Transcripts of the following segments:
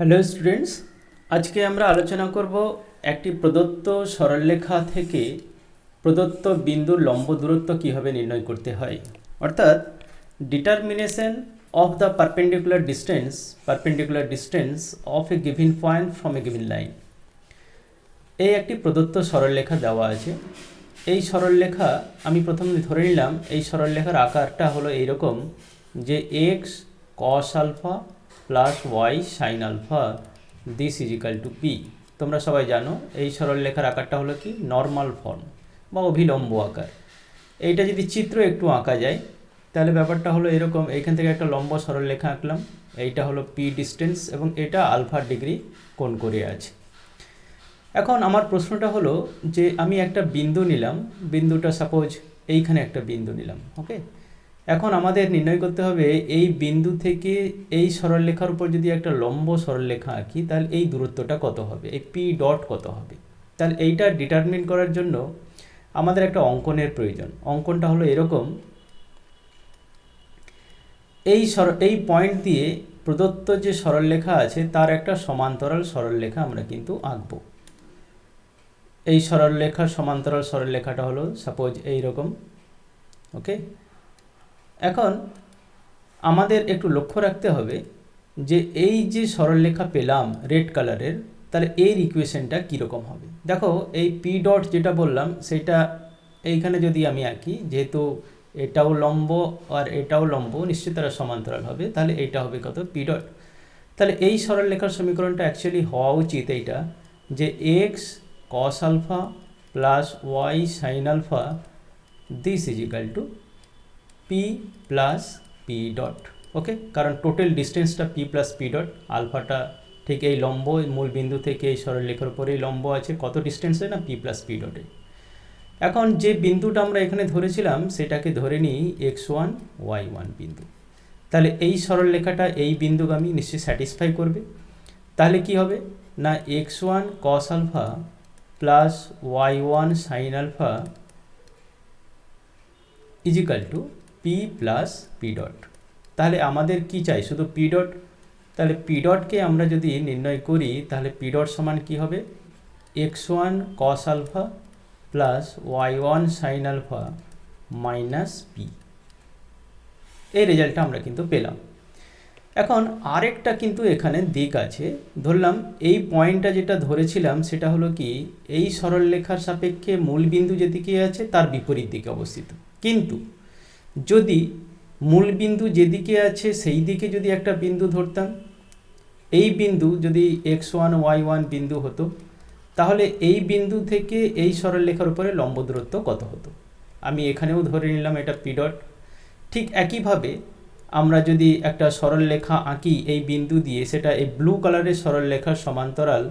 Hello students, আজকে আমরা আলোচনা করব একটি প্রদত্ত সরলরেখা থেকে প্রদত্ত বিন্দুর লম্ব দূরত্ব কীভাবে নির্ণয় করতে হয়, অর্থাৎ determination of the perpendicular distance of a given point from a given line. এই একটি প্রদত্ত সরলরেখা দেওয়া আছে। এই সরলরেখা আমি প্রথমে ধরে নিলাম এই সরলরেখার আকারটা হলো এইরকম যে x cos alpha plus Y sine alpha this is equal to p. তোমরা সবাই জানো এই সরলরেখার আকারটা হলো কি নর্মাল ফর্ম বা অভিলম্ব আকার। এইটা যদি চিত্র একটু আঁকা যায় তাহলে ব্যাপারটা হলো এরকম, এইখান থেকে একটা লম্ব সরলরেখা আঁকলাম, এইটা হলো পি ডিস্টেন্স এবং এটা আলফা ডিগ্রি কোণ করে আছে। এখন আমার প্রশ্নটা হলো যে আমি একটা বিন্দু নিলাম, বিন্দুটা সাপোজ এইখানে একটা বিন্দু নিলাম, ওকে। এখন আমাদের নির্ণয় করতে হবে এই বিন্দু থেকে এই সরলরেখার উপর যদি একটা লম্ব সরলরেখা আঁকি তাহলে এই দূরত্বটা কত হবে, এই পি ডট কত হবে। তাহলে এইটা ডিটারমিন করার জন্য আমাদের একটা অঙ্কনের প্রয়োজন। অঙ্কনটা হলো এরকম, এই পয়েন্ট দিয়ে প্রদত্ত যে সরলরেখা আছে তার একটা সমান্তরাল সরলরেখা আমরা কিন্তু আঁকবো। এই সরলরেখার সমান্তরাল সরলরেখাটা হলো সাপোজ এইরকম, ওকে। এখন আমাদের একটু লক্ষ্য রাখতে হবে যে এই যে সরলরেখা পেলাম রেড কালারের, তাহলে এর ইকুয়েশনটা কীরকম হবে। দেখো এই পি ডট যেটা বললাম সেটা এইখানে যদি আমি আঁকি, যেহেতু এটাও লম্ব আর এটাও লম্ব, নিশ্চয়ই তারা সমান্তরাল হবে, তাহলে এইটা হবে কত, পি ডট। তাহলে এই সরলরেখার সমীকরণটা অ্যাকচুয়ালি হওয়া উচিত এইটা যে x cos alpha plus Y sine alpha this is equal to P plus P dot, okay. কারণ টোটাল ডিস্টেন্সটা পি প্লাস পি ডট, আলফাটা ঠিক এই লম্ব মূল বিন্দু থেকে এই সরলরেখার উপরেই লম্ব আছে, কত ডিস্টেন্সে না পি প্লাস পি ডটে। এখন যে বিন্দুটা আমরা এখানে ধরেছিলাম সেটাকে ধরে নিই x1 y1 বিন্দু। তাহলে এই সরলরেখাটা এই বিন্দুগামী নিশ্চয়ই স্যাটিসফাই করবে। তাহলে কি হবে না x1 cos alpha plus y1 sine alpha is equal to P plus P dot. তাহলে আমাদের কি চাই, শুধু পি ডট। তাহলে পি ডটকে আমরা যদি নির্ণয় করি তাহলে পি ডট সমান কি হবে, x1 cos alpha plus y1 sine alpha minus p. এই রেজাল্টটা আমরা কিন্তু পেলাম। এখন আরেকটা কিন্তু এখানে দিক আছে, ধরলাম এই পয়েন্টটা যেটা ধরেছিলাম সেটা হলো কি এই সরলরেখার সাপেক্ষে মূল বিন্দু যেদিকে আছে তার বিপরীত দিকে অবস্থিত। কিন্তু যদি মূল বিন্দু যেদিকে আছে সেই দিকে যদি একটা বিন্দু ধরতাম, এই বিন্দু যদি x1 y1 বিন্দু হতো, তাহলে এই বিন্দু থেকে এই সরলরেখার উপরে লম্ব দূরত্ব কত হতো। আমি এখানেও ধরে নিলাম এটা পি ডট। ঠিক একইভাবে আমরা যদি একটা সরলরেখা আঁকি এই বিন্দু দিয়ে, সেটা এই ব্লু কালারের সরলরেখার সমান্তরাল,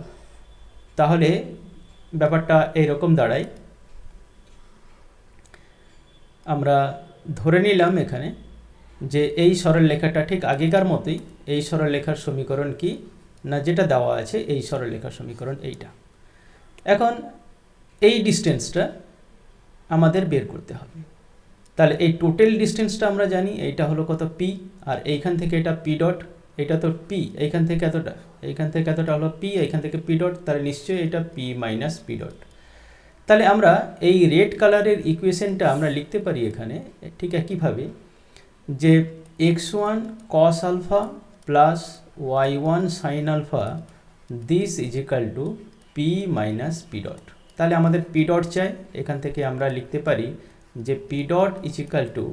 তাহলে ব্যাপারটা এইরকম দাঁড়ায়। আমরা ধরে নিলাম এখানে যে এই সরলরেখাটা ঠিক আগেকার মতোই, এই সরলরেখার সমীকরণ কি না যেটা দেওয়া আছে এই সরলরেখার সমীকরণ এইটা। এখন এই ডিস্টেন্সটা আমাদের বের করতে হবে। তাহলে এই টোটাল ডিস্টেন্সটা আমরা জানি এইটা হলো কত পি, আর এইখান থেকে এটা পি ডট, এটা তো পি, এইখান থেকে এতটা হলো পি, এইখান থেকে পি ডট, তাহলে নিশ্চয়ই এটা পি মাইনাস পি ডট। তাহলে আমরা এই রেড কালারের ইকুয়েশনটা আমরা লিখতে পারি এখানে ঠিক একইভাবে যে x1 cos alpha plus y1 sine alpha this is equal to p minus p dot. তাহলে আমাদের পি ডট চাই, এখান থেকে আমরা লিখতে পারি যে p dot is equal to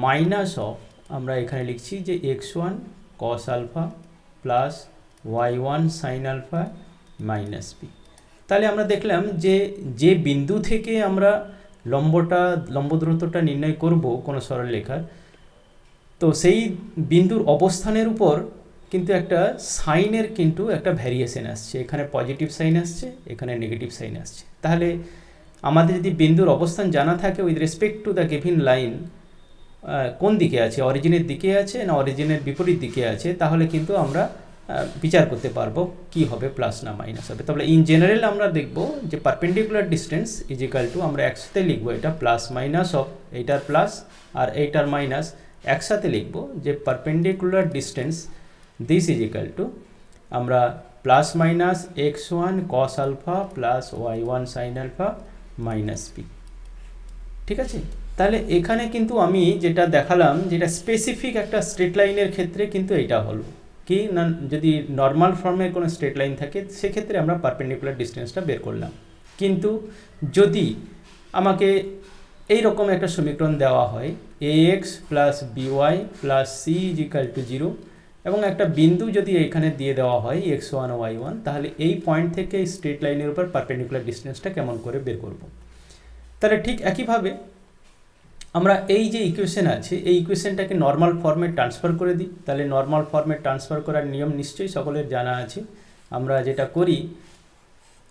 minus of, আমরা এখানে লিখছি যে x1 cos alpha plus y1 sine alpha minus p. তাহলে আমরা দেখলাম যে যে বিন্দু থেকে আমরা লম্ব দূরত্বটা নির্ণয় করব কোনো সরলরেখার, তো সেই বিন্দুর অবস্থানের উপর কিন্তু একটা সাইনের কিন্তু একটা ভ্যারিয়েশন আসছে, এখানে পজিটিভ সাইন আসছে, এখানে নেগেটিভ সাইন আসছে। তাহলে আমাদের যদি বিন্দুর অবস্থান জানা থাকে with respect to the given line কোন দিকে আছে, অরিজিনের দিকে আছে না অরিজিনের বিপরীত দিকে আছে, তাহলে কিন্তু আমরা বিচার করতে পারবো কি হবে, প্লাস না মাইনাস হবে। তাহলে ইন জেনারেল আমরা দেখব যে perpendicular distance is equal to, আমরা একসাথে লিখবো এটা প্লাস মাইনাস অফ এইটার প্লাস আর এইটার মাইনাস, একসাথে লিখবো যে perpendicular distance this is equal to আমরা plus minus x1 cos alpha plus y1 sin alpha minus P. ঠিক আছে, তাহলে এখানে কিন্তু আমি যেটা দেখালাম, যেটা স্পেসিফিক একটা স্ট্রেট লাইনের ক্ষেত্রে কিন্তু এটা হলো কি না, যদি নর্মাল ফর্মের কোনো স্ট্রেট লাইন থাকে সেক্ষেত্রে আমরা পারপেন্ডিকুলার ডিস্টেন্সটা বের করলাম। কিন্তু যদি আমাকে এই রকম একটা সমীকরণ দেওয়া হয় ax plus by plus c equal to 0 এবং একটা বিন্দু যদি এখানে দিয়ে দেওয়া হয় x1 ও y1, তাহলে এই পয়েন্ট থেকে স্ট্রেট লাইনের উপর পারপেন্ডিকুলার ডিস্টেন্সটা কেমন করে বের করব। তাহলে ঠিক একইভাবে আমরা এই যে ইকুয়েশন আছে এই ইকুয়েশনটাকে নর্মাল ফর্মে ট্রান্সফার করে দিই। তাহলে নর্মাল ফর্মে ট্রান্সফার করার নিয়ম নিশ্চয়ই সকলের জানা আছে। আমরা যেটা করি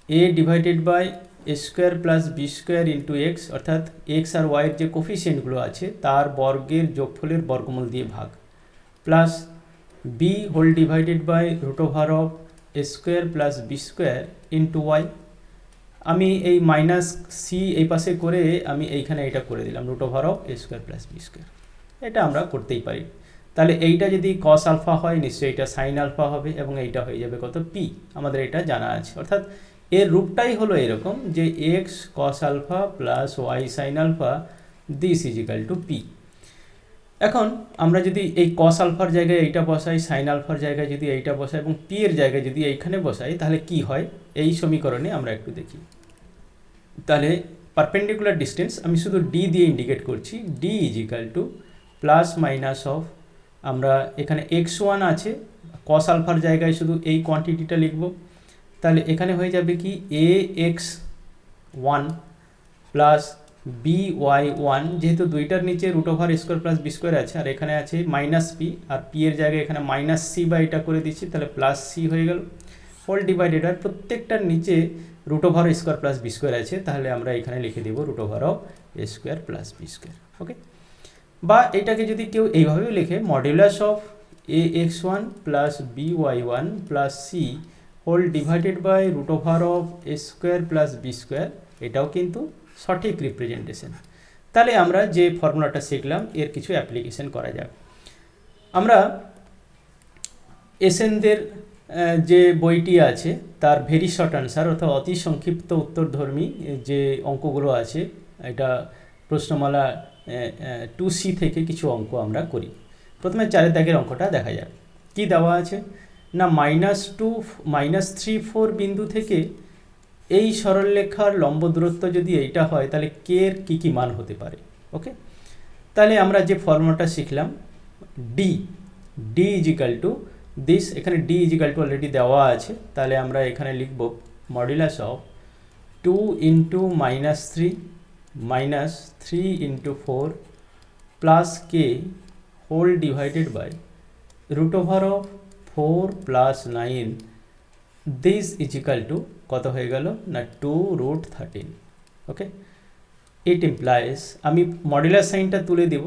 a divided by a square plus B square into x, অর্থাৎ এক্স আর ওয়াইয়ের যে কোফিসিয়েন্টগুলো আছে তার বর্গের যোগফলের বর্গমূল দিয়ে ভাগ, plus b whole divided by root over of A square plus B square into y. আমি এই মাইনাস সি এই পাশে করে আমি এইখানে এটা করে দিলাম root over of A square plus B square. এটা আমরা করতেই পারি। তাহলে এইটা যদি কস আলফা হয় নিশ্চয়ই এটা সাইন আলফা হবে এবং এইটা হয়ে যাবে কত পি, আমাদের এটা জানা আছে। অর্থাৎ এর রূপটাই হলো এরকম যে x cos alpha plus Y sine alpha this equal to p. এখন আমরা যদি এই কস আলফার জায়গায় এইটা বসাই, সাইন আলফার জায়গায় যদি এইটা বসাই এবং পি এর জায়গায় যদি এইখানে বসাই, তাহলে কি হয় এই সমীকরণে আমরা একটু দেখি। তাহলে পারপেন্ডিকুলার ডিস্টেন্স আমি শুধু ডি দিয়ে ইন্ডিকেট করছি, d equal to plus minus of, আমরা এখানে x1 আছে, কস আলফার জায়গায় শুধু এই কোয়ান্টিটিটা লিখব। তাহলে এখানে হয়ে যাবে কি ax1 প্লাস by1, যেহেতু দুইটার নিচে root over square plus B square আছে আর এখানে আছে মাইনাস পি, আর পি এর জায়গায় এখানে মাইনাস সি বা এটা করে দিচ্ছি, তাহলে প্লাস সি হয়ে গেল হোল ডিভাইডেড, আর প্রত্যেকটার নিচে root over square plus B square আছে, তাহলে আমরা এখানে লিখে দেবো root over of A square plus B square. Okay, বা এটাকে যদি কেউ এইভাবেও লেখে modulus of ax1 plus by1 plus C whole divided by root over of A square plus B square, এটাও কিন্তু সঠিক রিপ্রেজেন্টেশন। তাহলে আমরা যে ফর্মুলাটা শিখলাম এর কিছু অ্যাপ্লিকেশন করা যাক। আমরা এসএনদের যে বইটি আছে তার ভেরি শর্ট আনসার অর্থাৎ অতি সংক্ষিপ্ত উত্তরধর্মী যে অঙ্কগুলো আছে, এটা প্রশ্নমালা 2C থেকে কিছু অঙ্ক আমরা করি। প্রথমে 4 দাগের অঙ্কটা দেখা যাক। কি দেওয়া আছে না, -2 -3 4 বিন্দু থেকে এই সরলরেখার লম্ব দূরত্ব যদি এইটা হয় তাহলে কে এর কী কী মান হতে পারে। ওকে, তাহলে আমরা যে ফর্মুলাটা শিখলাম ডি ইজিক্যাল টু দিস, এখানে ডি ইজিক্যাল টু অলরেডি দেওয়া আছে, তাহলে আমরা এখানে লিখব modulus of 2 into -3 minus 3 into 4 plus k whole divided by root over of 4 plus 9 this equal to কত হয়ে গেল না 2√13। ওকে, ইট ইমপ্লাইজ, আমি মডুলাস সাইনটা তুলে দেব,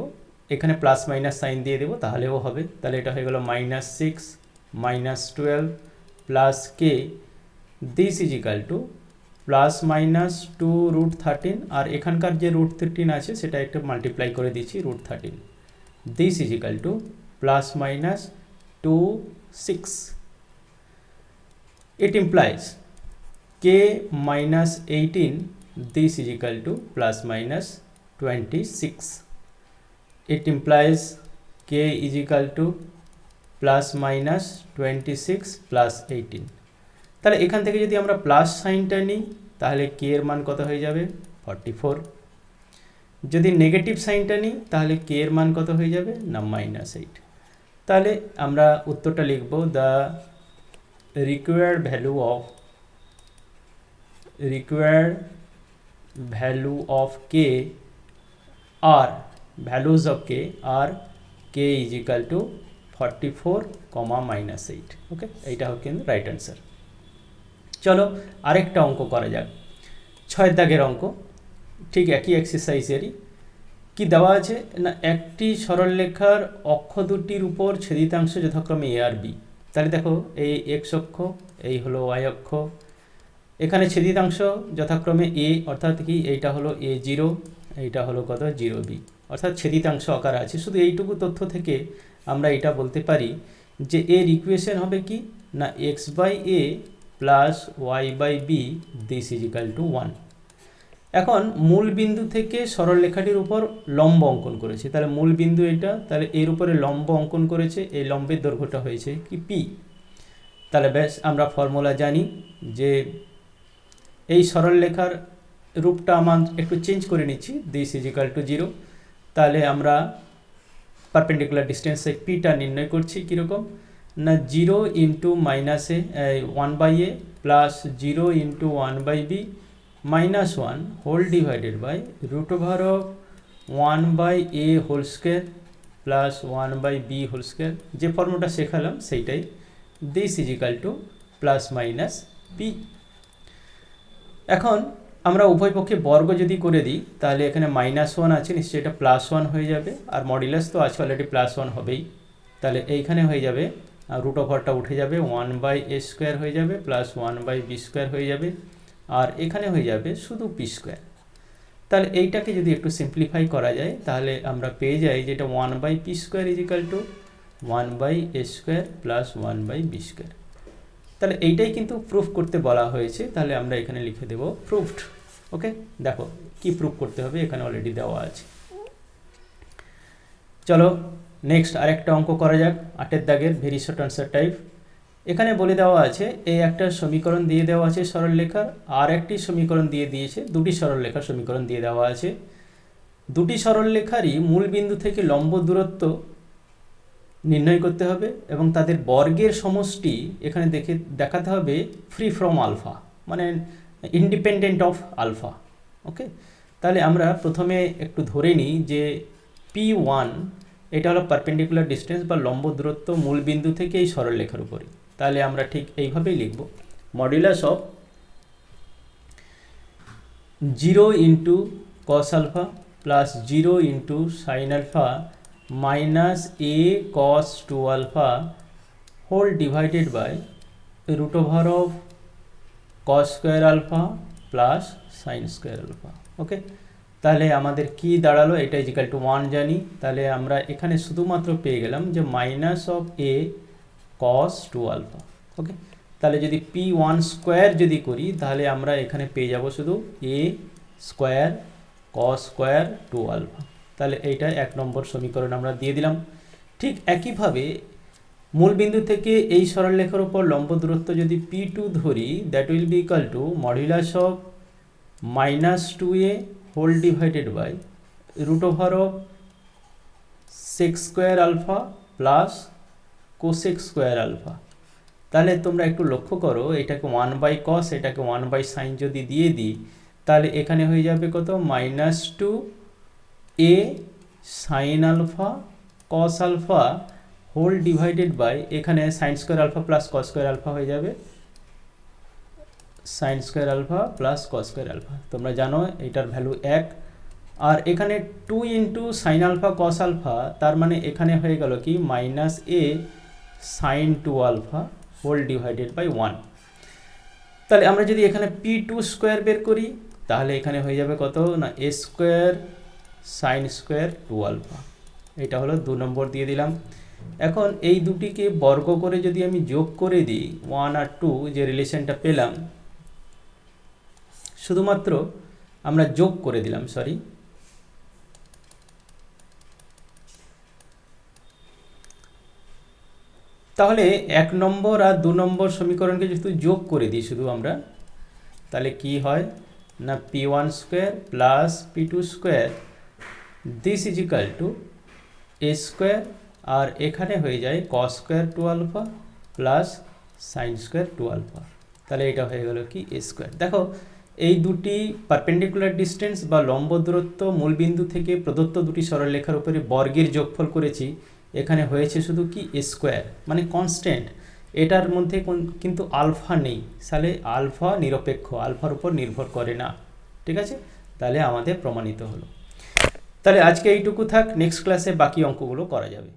এখানে প্লাস মাইনাস সাইন দিয়ে দেবো তাহলেও হবে। তাহলে এটা হয়ে গেল -6 -12 plus k this equal to plus minus 2√13, আর এখানকার যে √13 আছে সেটা একটু মাল্টিপ্লাই করে দিচ্ছি √13, this equal to plus minus 2 6। It implies k minus 18 this is equal to plus minus 26. It implies k is equal to plus minus 26 plus 18. তাহলে এখান থেকে যদি আমরা প্লাস সাইনটা নিই তাহলে k এর মান কত হয়ে যাবে 44। যদি নেগেটিভ সাইনটা নিই তাহলে k এর মান কত হয়ে যাবে না -8। তাহলে আমরা উত্তরটা লিখব the required value of k are values of k are k is equal to 44, -8। ওকে, এইটা হবে কিন্তু রাইট অ্যান্সার। চলো আরেকটা অঙ্ক করা যাক। 6 দাগের অঙ্ক, ঠিক একই এক্সারসাইজেরই। কি দেওয়া আছে না, একটি সরলরেখার অক্ষ দুটির উপর ছেদিতাংশ যথাক্রমে a আর b। তাহলে দেখো এই x অক্ষ, এই হলো y অক্ষ, এখানে ছেদিতাংশ যথাক্রমে a, অর্থাৎ কি এইটা হলো a0, এইটা হলো কত 0b, অর্থাৎ ছেদিতাংশ আকার আছে। শুধু এইটুকু তথ্য থেকে আমরা এটা বলতে পারি যে এর ইকুয়েশন হবে কি না x by a plus y by b this is equal to 1। এখন মূল বিন্দু থেকে সরলরেখাটির উপর লম্ব অঙ্কন করেছে, তাহলে মূল বিন্দু এটা, তাহলে এর উপরে লম্ব অঙ্কন করেছে, এই লম্বের দৈর্ঘ্যটা হয়েছে কি পি। তাহলে ব্যাস আমরা ফর্মুলা জানি যে এই সরলরেখার রূপটা আমরা একটু চেঞ্জ করে নিচ্ছি, দিস ইজ ইকাল টু 0। তাহলে আমরা পারপেন্ডিকুলার ডিস্টেন্সে পিটা নির্ণয় করছি কীরকম না 0 into minus A 1/a plus 0 into 1/b minus 1 whole divided by root over of 1/a whole square plus 1/b whole square, যে ফর্মুলাটা শেখালাম সেইটাই, this is equal to plus minus b। এখন আমরা উভয় পক্ষে বর্গ যদি করে দিই তাহলে এখানে -1 আছে, নিশ্চয়ই এটা +1 হয়ে যাবে, আর মডুলাস তো আছে অলরেডি +1 হবেই, তাহলে এইখানে হয়ে যাবে রুট ওভারটা উঠে যাবে 1/a স্কোয়ার হয়ে যাবে প্লাস 1/b স্কোয়ার হয়ে যাবে, আর এখানে হয়ে যাবে শুধু পি স্কোয়ার। তাহলে এইটাকে যদি একটু সিম্পলিফাই করা যায় তাহলে আমরা পেয়ে যাই যেটা 1/p square is equal two 1/a square plus 1/b square. তাহলে এইটাই কিন্তু প্রুফ করতে বলা হয়েছে, তাহলে আমরা এখানে লিখে দেব প্রুফড। ওকে, দেখো কি প্রুফ করতে হবে এখানে অলরেডি দেওয়া আছে। চলো নেক্সট আরেকটা অঙ্ক করা যাক, 8 দাগের ভেরি শর্ট আনসার টাইপ। এখানে বলে দেওয়া আছে এই একটা সমীকরণ দিয়ে দেওয়া আছে সরলরেখার, আর একটি সমীকরণ দিয়ে দিয়েছে, দুটি সরলরেখার সমীকরণ দিয়ে দেওয়া আছে। দুটি সরলরেখারই মূল বিন্দু থেকে লম্ব দূরত্ব নির্ণয় করতে হবে এবং তাদের বর্গের সমষ্টি এখানে দেখাতে হবে ফ্রি ফ্রম আলফা, মানে ইন্ডিপেন্ডেন্ট অফ আলফা। ওকে, তাহলে আমরা প্রথমে একটু ধরে নিই যে P1 এটা হলো পারপেন্ডিকুলার ডিস্টেন্স বা লম্ব দূরত্ব মূল বিন্দু থেকে এই সরলরেখার উপরে। তাহলে আমরা ঠিক এইভাবেই লিখব modulus of 0 into cos alpha plus 0 into sine alpha minus a cos 2 alpha whole divided by root over of cos square alpha plus sine square alpha. Okay, তাহলে আমাদের কি দাঁড়ালো, এটা ইজ ইকাল টু 1 জানি, তাহলে আমরা এখানে শুধুমাত্র পেয়ে গেলাম যে minus of a cos 2 alpha. Okay, তাহলে যদি P1 স্কোয়ার যদি করি তাহলে আমরা এখানে পেয়ে যাব শুধু a square cos square 2 alpha. তাহলে এইটা 1 নম্বর সমীকরণ আমরা দিয়ে দিলাম। ঠিক একইভাবে মূলবিন্দু থেকে এই সরলরেখার উপর লম্ব দূরত্ব যদি P2 ধরি, that will be equal to modulus of -2a whole divided by root over of sec square alpha plus cosec square alpha. তাহলে তোমরা একটু লক্ষ্য করো, এটাকে 1/cos এটাকে 1/sin যদি দিয়ে দিই তাহলে এখানে হয়ে যাবে কত -2a sin alpha cos alpha whole divided by এখানে sin square alpha plus cos square alpha হয়ে যাবে sin square alpha plus cos square alpha. তোমরা জানো এটার ভ্যালু 1, আর এখানে 2 into sine alpha cos alpha, তার মানে এখানে হয়ে গেল কি -a sin 2 alpha whole divided by 1। তাহলে আমরা যদি এখানে P2 স্কোয়ার বের করি তাহলে এখানে হয়ে যাবে কত না a square sine square 2 alpha. এটা হলো 2 নম্বর দিয়ে দিলাম। এখন এই দুটিকে বর্গ করে যদি আমি যোগ করে দিই 1 আর 2 যে রিলেশনটা পেলাম, শুধুমাত্র আমরা যোগ করে দিলাম, সরি, তাহলে 1 নম্বর আর 2 নম্বর সমীকরণকে যেহেতু যোগ করে দিই শুধু আমরা, তাহলে কি হয় না P1 square plus P2 square this is equal to a square, আর এখানে হয়ে যায় cos square 2 alpha plus sine square 2 alpha. তাহলে এটা হয়ে গেল কি a স্কোয়ার। দেখো এই দুটি পারপেন্ডিকুলার ডিস্টেন্স বা লম্ব দূরত্ব মূলবিন্দু থেকে প্রদত্ত দুটি সরলরেখার উপরে বর্গের যোগফল করেছি, এখানে হয়েছে শুধু কি a স্কোয়ার, মানে কনস্ট্যান্ট, এটার মধ্যে কিন্তু আলফা নেই, তাহলে আলফা নিরপেক্ষ, আলফার উপর নির্ভর করে না। ঠিক আছে, তাহলে আমাদের প্রমাণিত হলো। তাহলে আজকে এইটুকু থাক, নেক্সট ক্লাসে বাকি অঙ্কগুলো করা যাবে।